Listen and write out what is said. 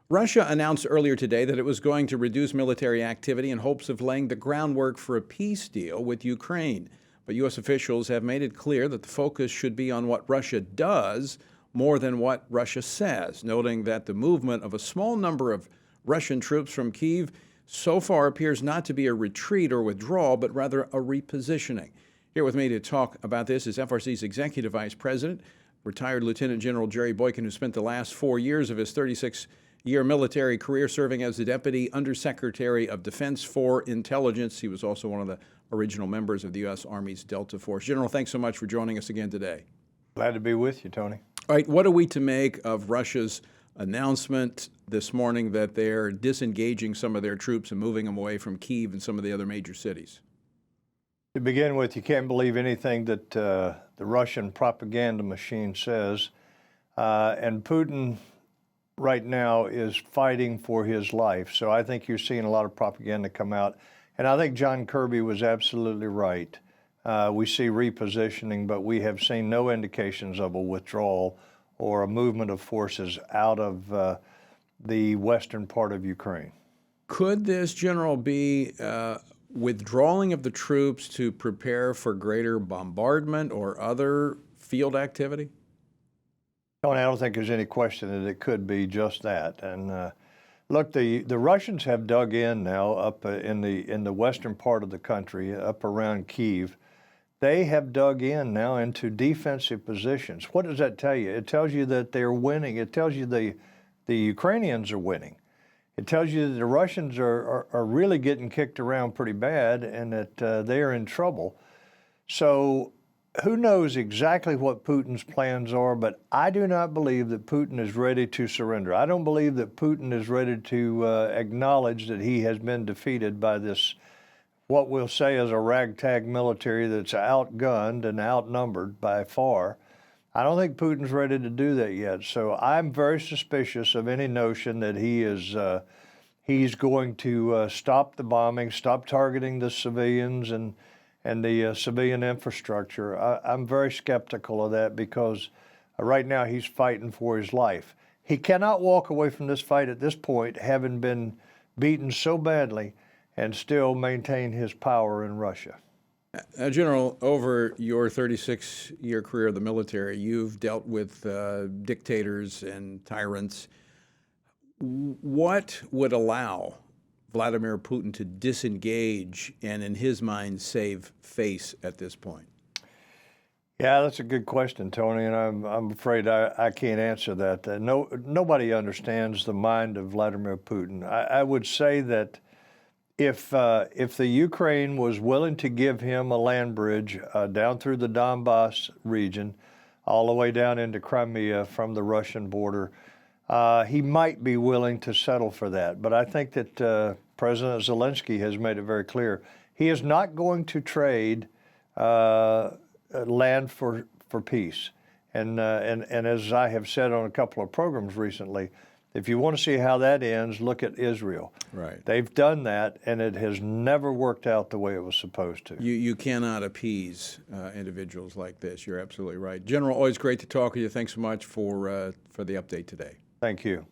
Russia announced earlier today that it was going to reduce military activity in hopes of laying the groundwork for a peace deal with Ukraine. But U.S. officials have made it clear that the focus should be on what Russia does more than what Russia says, noting that the movement of a small number of Russian troops from Kyiv so far appears not to be a retreat or withdrawal, but rather a repositioning. Here with me to talk about this is FRC's Executive Vice President, retired Lieutenant General Jerry Boykin, who spent the last 4 years of his 36-year military career serving as the Deputy Undersecretary of Defense for Intelligence. He was also one of the original members of the U.S. Army's Delta Force. General, thanks so much for joining us again today. Glad to be with you, Tony. All right, what are we to make of Russia's announcement this morning that they're disengaging some of their troops and moving them away from Kyiv and some of the other major cities? To begin with, you can't believe anything that the Russian propaganda machine says. And Putin right now is fighting for his life. So I think you're seeing a lot of propaganda come out. And I think John Kirby was absolutely right. We see repositioning, but we have seen no indications of a withdrawal or a movement of forces out of the western part of Ukraine. Could this, General, be withdrawing of the troops to prepare for greater bombardment or other field activity? Tony, I don't think there's any question that it could be just that. And look, the Russians have dug in now up in the western part of the country, up around Kyiv. They have dug in now into defensive positions. What does that tell you? It tells you that they're winning. It tells you the Ukrainians are winning. It tells you that the Russians are really getting kicked around pretty bad and that they are in trouble. So who knows exactly what Putin's plans are, but I do not believe that Putin is ready to surrender. I don't believe that Putin is ready to acknowledge that he has been defeated by this, what we'll say is a ragtag military that's outgunned and outnumbered by far. I don't think Putin's ready to do that yet. So I'm very suspicious of any notion that he's going to stop the bombing, stop targeting the civilians and the civilian infrastructure. I'm very skeptical of that because right now he's fighting for his life. He cannot walk away from this fight at this point, having been beaten so badly, and still maintain his power in Russia. General, over your 36-year career in the military, you've dealt with dictators and tyrants. What would allow Vladimir Putin to disengage and, in his mind, save face at this point? Yeah, that's a good question, Tony, and I'm afraid I can't answer that. Nobody understands the mind of Vladimir Putin. I would say that if the Ukraine was willing to give him a land bridge down through the Donbass region, all the way down into Crimea from the Russian border, he might be willing to settle for that. But I think that President Zelensky has made it very clear he is not going to trade land for peace. And as I have said on a couple of programs recently, if you want to see how that ends, look at Israel. Right. They've done that, and it has never worked out the way it was supposed to. You cannot appease individuals like this. You're absolutely right. General, always great to talk with you. Thanks so much for the update today. Thank you.